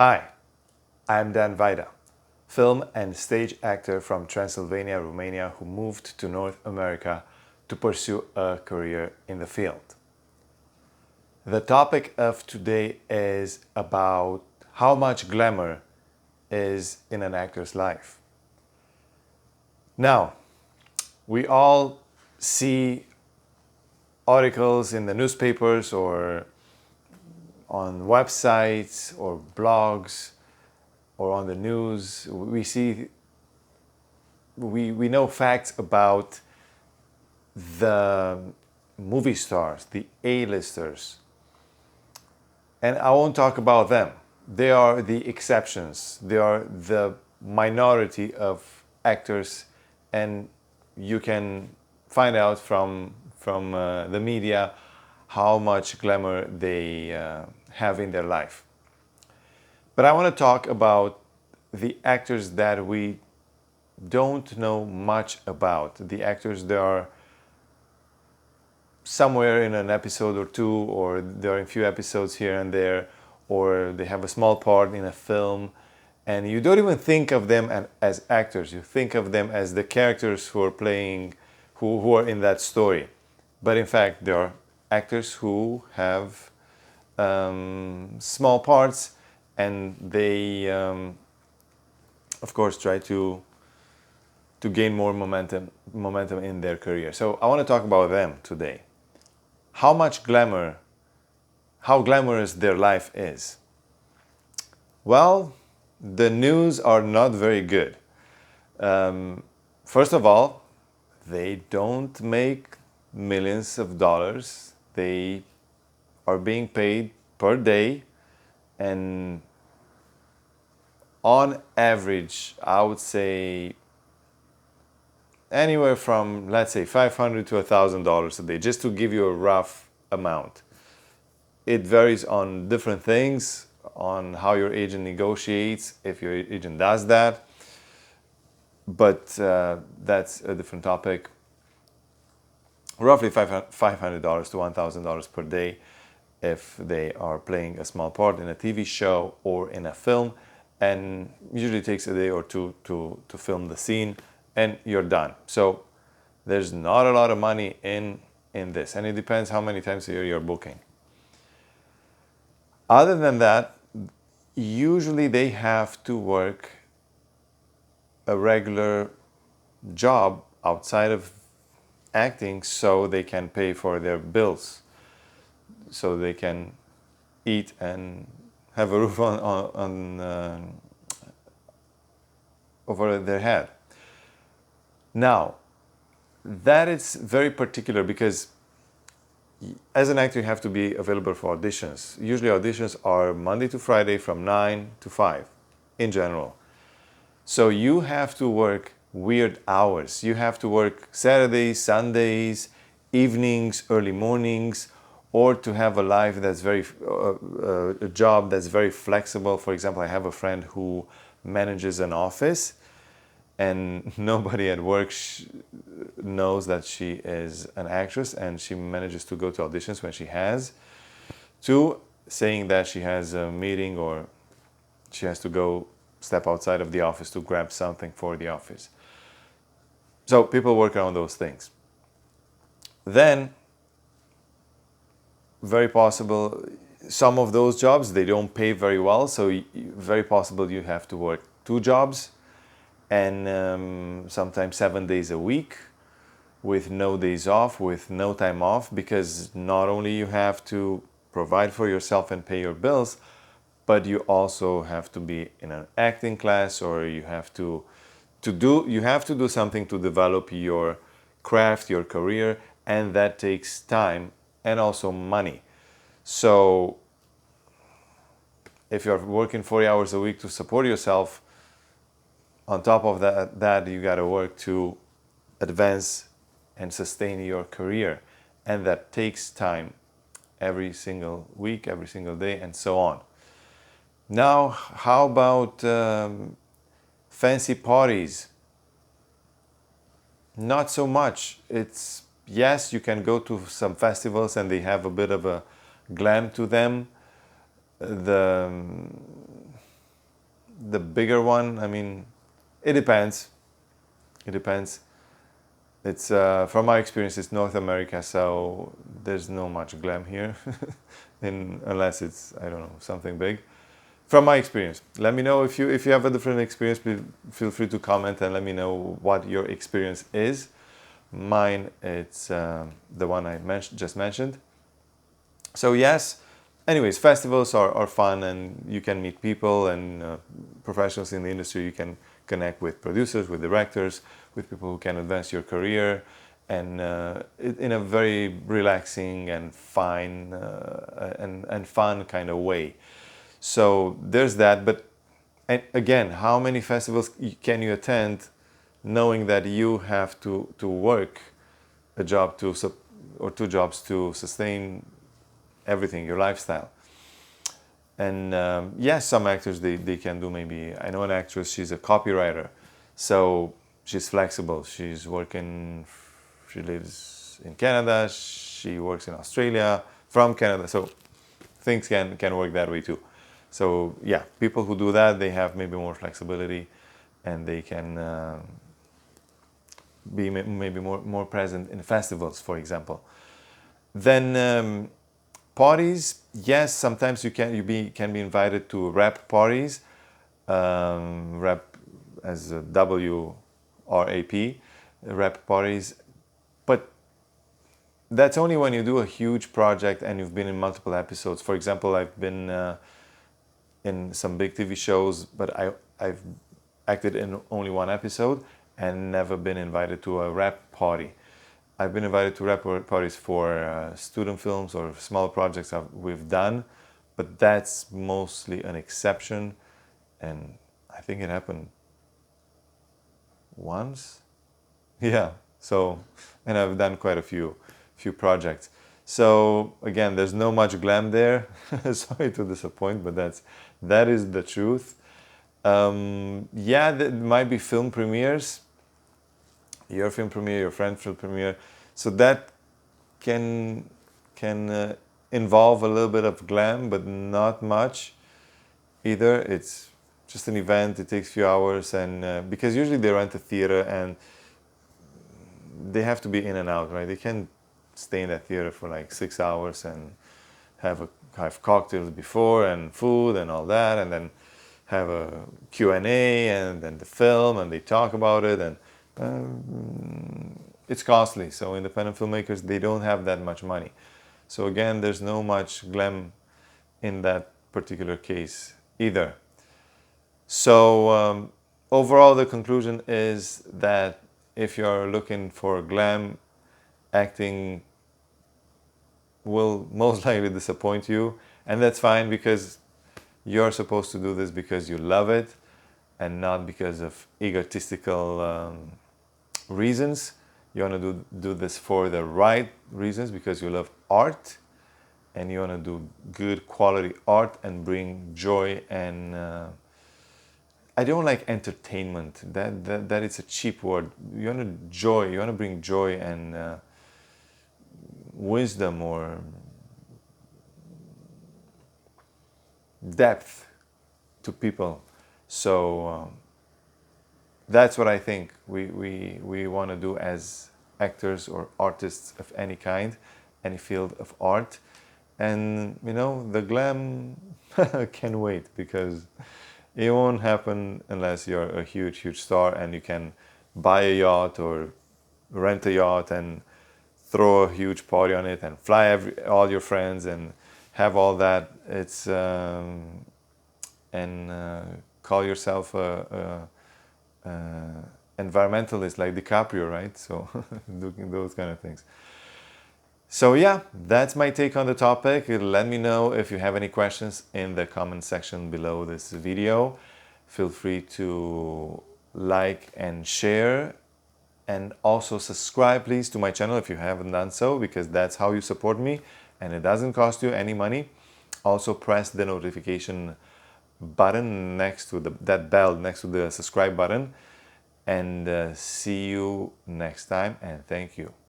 Hi, I'm Dan Vaida, film and stage actor from Transylvania, Romania, who moved to North America to pursue a career in the field. The topic of today is about how much glamour is in an actor's life. Now, we all see articles in the newspapers or on websites or blogs or on the news. We know facts about the movie stars, the A-listers. And I won't talk about them. They are the exceptions. They are the minority of actors, and you can find out from the media how much glamour they have in their life. But I want to talk about the actors that we don't know much about. The actors that are somewhere in an episode or two, or there are a few episodes here and there, or they have a small part in a film, and you don't even think of them as actors. You think of them as the characters who are playing, who are in that story. But in fact, there are actors who have small parts, and they, of course, try to gain more momentum in their career. So I want to talk about them today. How glamorous their life is. Well, the news are not very good. First of all, they don't make millions of dollars. They are being paid per day, and on average, I would say anywhere from, let's say, $500 to $1,000 a day, just to give you a rough amount. It varies on different things, on how your agent negotiates, if your agent does that, but that's a different topic. Roughly $500 to $1,000 per day if they are playing a small part in a TV show or in a film, and usually takes a day or two to film the scene, and you're done. So there's not a lot of money in this, and it depends how many times a year you're booking. Other than that, usually they have to work a regular job outside of acting so they can pay for their bills, so they can eat and have a roof over their head. Now, that is very particular because as an actor you have to be available for auditions. Usually auditions are Monday to Friday from 9 to 5 in general. So you have to work weird hours. You have to work Saturdays, Sundays, evenings, early mornings, or to have a life that's a job that's very flexible. For example, I have a friend who manages an office, and nobody at work knows that she is an actress, and she manages to go to auditions when she has to, saying that she has a meeting or she has to go step outside of the office to grab something for the office. So people work around those things. Then, very possible, some of those jobs, they don't pay very well, so very possible you have to work 2 jobs, and sometimes 7 days a week with no days off, with no time off, because not only you have to provide for yourself and pay your bills, but you also have to be in an acting class, or you have to do something to develop your craft, your career, and that takes time and also money. So if you're working 40 hours a week to support yourself, on top of that you got to work to advance and sustain your career, and that takes time every single week, every single day, and so on. Now, how about fancy parties? Not so much. Yes, you can go to some festivals and they have a bit of a glam to them. the bigger one, I mean, it depends. It depends. It's from my experience, it's North America, so there's no much glam here, unless it's, I don't know, something big. From my experience, let me know if you have a different experience. Please feel free to comment and let me know what your experience is. Mine, it's the one I just mentioned. So yes, anyways, festivals are fun, and you can meet people and professionals in the industry. You can connect with producers, with directors, with people who can advance your career, and in a very relaxing and fine and fun kind of way. So there's that. But and again, how many festivals can you attend, knowing that you have to work a job or two jobs to sustain everything, your lifestyle? And yes, some actors they can do, maybe, I know an actress, she's a copywriter, so she's flexible. She's working, she lives in Canada, she works in Australia from Canada, so things can work that way too. So yeah, people who do that, they have maybe more flexibility, and they can be maybe more present in festivals, for example. Then parties, yes, sometimes you can be invited to rap parties, rap as a WRAP, rap parties, but that's only when you do a huge project and you've been in multiple episodes. For example, I've been in some big TV shows, but I've acted in only one episode and never been invited to a rap party. I've been invited to rap parties for student films or small projects we've done, but that's mostly an exception, and I think it happened once. Yeah, so, and I've done quite a few projects. So again, there's no much glam there. Sorry to disappoint, but that is the truth. Yeah, there might be film premieres, your film premiere, your friend's film premiere. So that can involve a little bit of glam, but not much either. It's just an event. It takes a few hours, and because usually they rent a theater and they have to be in and out, right? They can't stay in that theater for like 6 hours and have cocktails before and food and all that, and then have a Q&A and then the film, and they talk about it, and it's costly. So independent filmmakers, they don't have that much money. So again, there's no much glam in that particular case either. So overall, the conclusion is that if you're looking for glam, acting will most likely disappoint you, and that's fine, because you're supposed to do this because you love it and not because of egotistical reasons. You want to do this for the right reasons, because you love art and you want to do good quality art and bring joy and I don't like entertainment. That is a cheap word. You want to bring joy and wisdom or depth to people. So that's what I think we want to do as actors or artists of any kind, any field of art. And the glam can wait, because it won't happen unless you're a huge star and you can buy a yacht or rent a yacht and throw a huge party on it and fly all your friends and have all that. It's and call yourself a environmentalist like DiCaprio, right? So doing those kind of things. So yeah, that's my take on the topic. Let me know if you have any questions in the comment section below this video. Feel free to like and share, and also subscribe please to my channel if you haven't done so, because that's how you support me and it doesn't cost you any money. Also press the notification button next to that bell next to the subscribe button, and see you next time, and thank you.